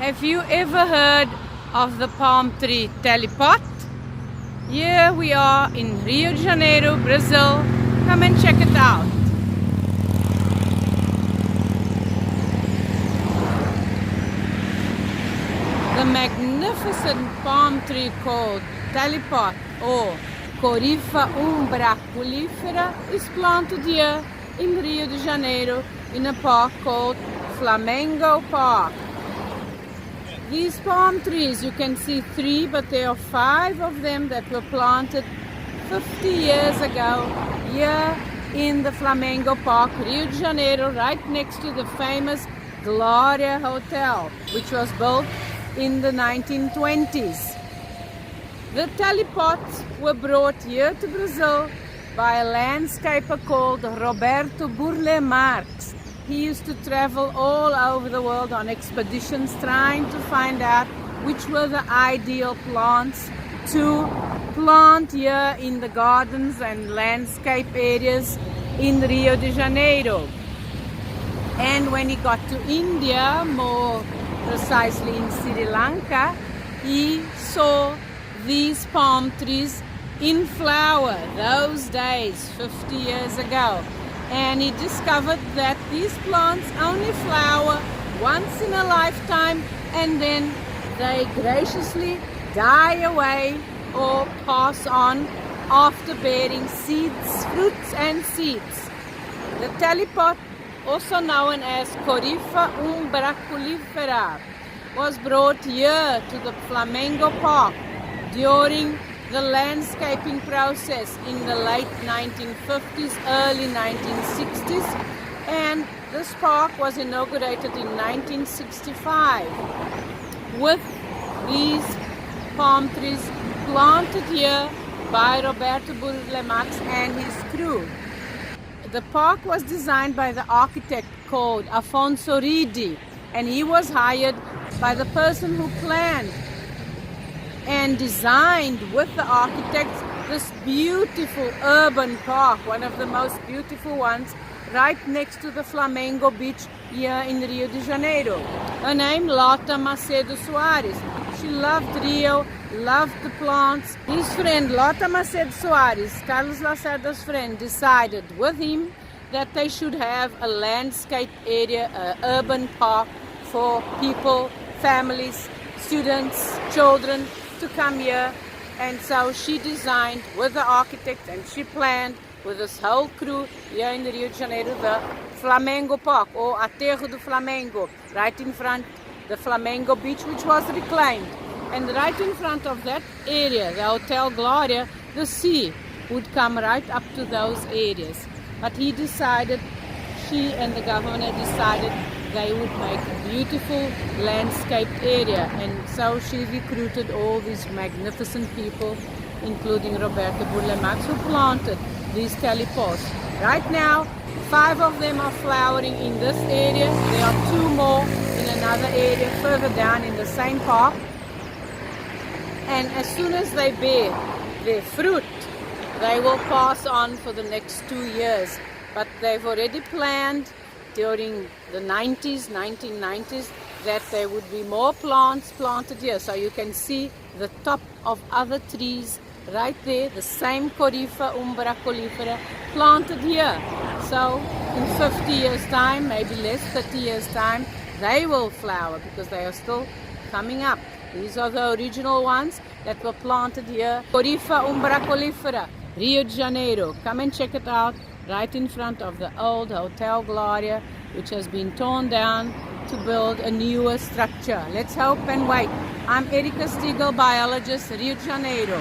Have you ever heard of the palm tree Talipot? Here we are in Rio de Janeiro, Brazil. Come and check it out. The magnificent palm tree called Talipot or Corypha umbraculifera is planted here in Rio de Janeiro in a park called Flamengo Park. These palm trees, you can see 3, but there are 5 of them that were planted 50 years ago here in the Flamengo Park, Rio de Janeiro, right next to the famous Gloria Hotel, which was built in the 1920s. The Talipots were brought here to Brazil by a landscaper called Roberto Burle Marx. He used to travel all over the world on expeditions trying to find out which were the ideal plants to plant here in the gardens and landscape areas in Rio de Janeiro. And when he got to India, more precisely in Sri Lanka, he saw these palm trees in flower those days 50 years ago. And he discovered that these plants only flower once in a lifetime and then they graciously die away or pass on after bearing seeds, fruits and seeds. The Talipot, also known as Corypha umbraculifera, was brought here to the Flamengo Park during the landscaping process in the late 1950s, early 1960s, and this park was inaugurated in 1965 with these palm trees planted here by Roberto Burle Marx and his crew. The park was designed by the architect called Afonso Ridi, and he was hired by the person who planned and designed with the architects this beautiful urban park, one of the most beautiful ones, right next to the Flamengo Beach here in Rio de Janeiro. Her name, Lotta Macedo Soares. She loved Rio, loved the plants. His friend, Lotta Macedo Soares, Carlos Lacerda's friend, decided with him that they should have a landscape area, an urban park for people, families, students, children to come here. And so she designed with the architect and she planned with this whole crew here in Rio de Janeiro the Flamengo Park or Aterro do Flamengo, right in front the Flamengo Beach, which was reclaimed. And right in front of that area, the Hotel Gloria, the sea would come right up to those areas. But he decided, she and the governor decided they would make a beautiful landscaped area, and so she recruited all these magnificent people, including Roberto Burle Marx, who planted these Talipots. Right now, 5 of them are flowering in this area. There are 2 more in another area further down in the same park. And as soon as they bear their fruit, they will pass on for the next 2 years. But they've already planned during the 1990s, that there would be more plants planted here. So you can see the top of other trees right there, the same Corypha umbraculifera planted here. So in 50 years time, maybe less, 30 years time, they will flower because they are still coming up. These are the original ones that were planted here. Corypha umbraculifera, Rio de Janeiro. Come and check it out. Right in front of the old Hotel Gloria, which has been torn down to build a newer structure. Let's hope and wait. I'm Erika Stiegel, biologist, Rio de Janeiro.